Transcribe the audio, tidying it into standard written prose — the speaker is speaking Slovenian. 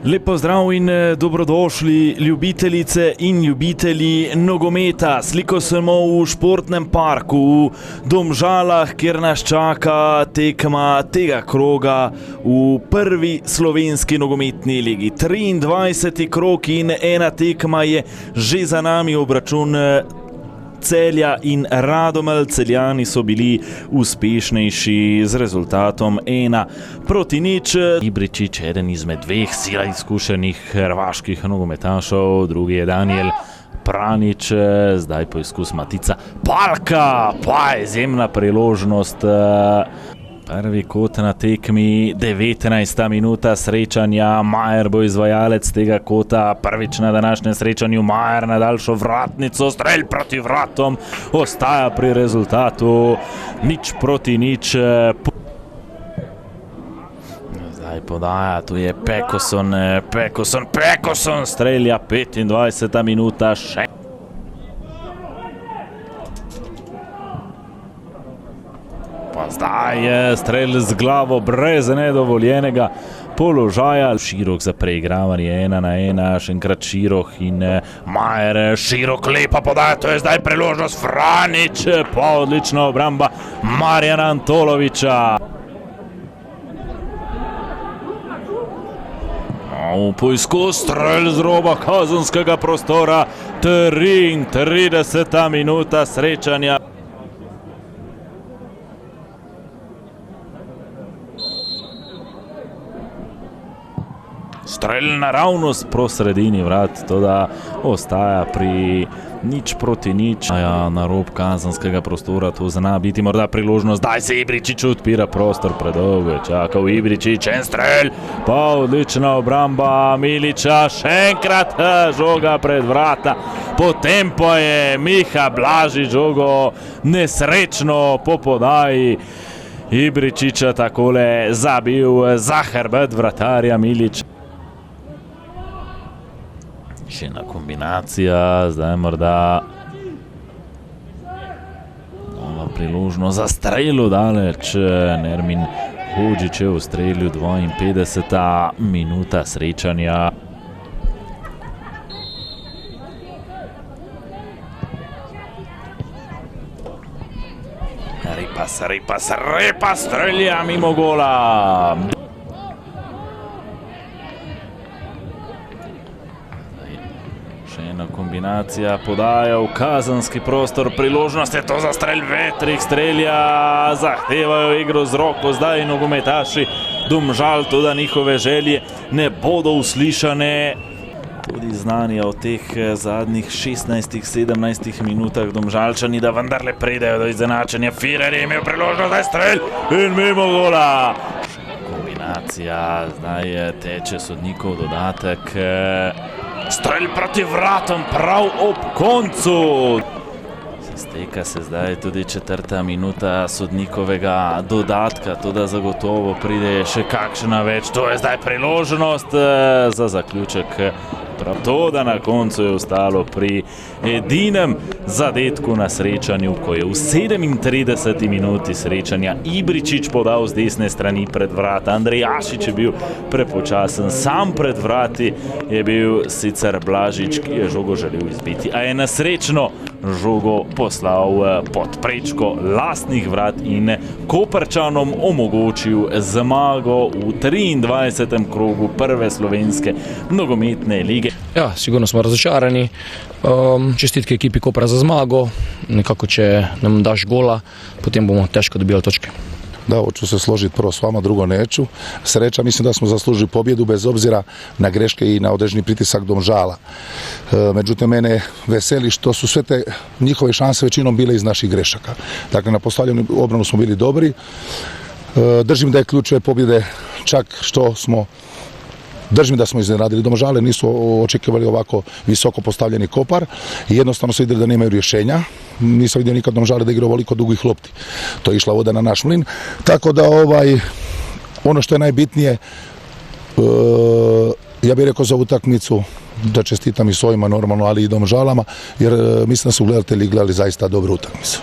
Lep pozdrav in dobrodošli ljubitelice in ljubitelji nogometa. Sliko smo v športnem parku v Domžalah, kjer nas čaka tekma tega kroga v prvi slovenski nogometni ligi. 23. krog in ena tekma je že za nami, obračun Celja in Radomelj. Celjani so bili uspešnejši z rezultatom 1-0. Ibričić, eden izmed dveh sila izkušenih hrvaških nogometašov, drugi je Daniel Pranić, zdaj poizkus Matica Palka, pa izjemna priložnost. Prvi kot na tekmi, 19. minuta srečanja, Majer bo izvajalec tega kota, prvič na današnjem srečanju, Majer na daljšo vratnico, strelj proti vratom, ostaja pri rezultatu 0-0. Zdaj podaja, tu je Pekoson, strelja, 25. minuta, še. Pa zdaj je strelj z glavo brez nedovoljenega položaja. Širok za preigravanje 1-1, še enkrat Širok in Majer. Širok, lepa podaja, to je zdaj priložnost. Franić, pa odlična obramba Marjana Antolovića. Poizkus, strelj z roba kazenskega prostora, 33. minuta srečanja. Strelj naravnost pro sredini vrat, to da ostaja pri 0-0. Na rob kazenskega prostora, to zna biti morda priložnost. Zdaj se Ibričić odpira prostor, predolgo je čakal Ibričić, en strelj, pa odlična obramba Milića, še enkrat žoga pred vrata. Potem pa je Miha Blažič žogo nesrečno po podaji Ibričića takole zabil za hrbet vratarja Milić. Še ena kombinacija, zdaj morda nova priložnost za strelu daleč. Nermin Hodžić je ustrelil, 52. minuta srečanja. Repas strelja mimo gola. Še ena kombinacija, podaja v kazenski prostor, priložnost je to za strelj, Vetrih strelja, zahtevajo igro z roko, zdaj nogometaši Domžal, tudi njihove želje ne bodo uslišane. Tudi znanje o teh zadnjih 16-17 minutah Domžalčani, da vendarle pridejo do izenačenja. Firer je imel priložnost, zdaj strelj in mimo gola. Kombinacija, zdaj teče sodnikov dodatek. Strelj proti vratom prav ob koncu. Steka se zdaj tudi 4. minuta sodnikovega dodatka, to da zagotovo pride še kakšna več. To je zdaj priložnost za zaključek. Prav to, da na koncu je ostalo pri edinem zadetku na srečanju, ko je v 37. minuti srečanja Ibričić podal z desne strani pred vrata. Andrej Jašić je bil prepočasen, sam pred vrati je bil sicer Blažič, ki je žogo želel izbiti, a je nasrečno žogo poslal pod prečko lastnih vrat in Koprčanom omogočil zmago v 23. krogu prve slovenske nogometne lige. Ja, sigurno smo razočarani. Čestitke ekipi Kopra za zmago. Nekako, če nam daš gola, potem bomo teško dobili točke. Da, hoću se složiti prvo s vama, drugo neću. Sreća, mislim da smo zaslužili pobjedu bez obzira na greške i na određeni pritisak Domžala. Međutim, mene veseli što su sve te njihove šanse većinom bile iz naših grešaka. Dakle, na postavljanju obranu smo bili dobri. Držim da je ključ ove pobjede čak što smo Držim da smo iznenadili Domžale, nisu očekivali ovako visoko postavljeni Kopar i jednostavno su vidjeli da nemaju rješenja. Nisam vidio nikad Domžale da igra ovoliko dugih lopti. To je išla voda na naš mlin. Tako da ono što je najbitnije, ja bih rekao za utakmicu da čestitam i svojima normalno, ali i Domžalama, jer mislim da su gledatelji igrali zaista dobru utakmicu.